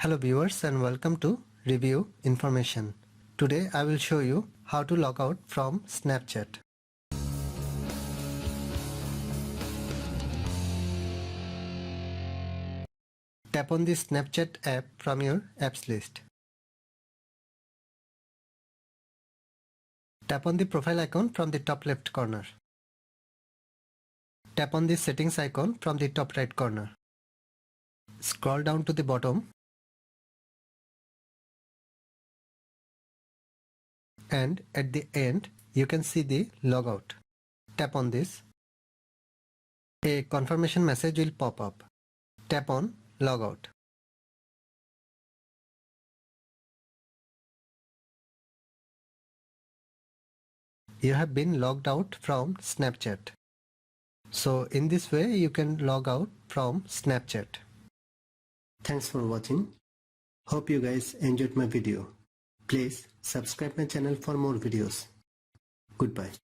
Hello viewers and welcome to Review Information. Today I will show you how to log out from Snapchat. Tap on the Snapchat app from your apps list. Tap on the profile icon from the top left corner. Tap on the settings icon from the top right corner. Scroll down to the bottom and at the end you can see the logout. Tap on this. A confirmation message will pop up. Tap on logout. You have been logged out from Snapchat. So in this way you can log out from Snapchat. Thanks for watching. Hope you guys enjoyed my video. Please subscribe my channel for more videos. Goodbye.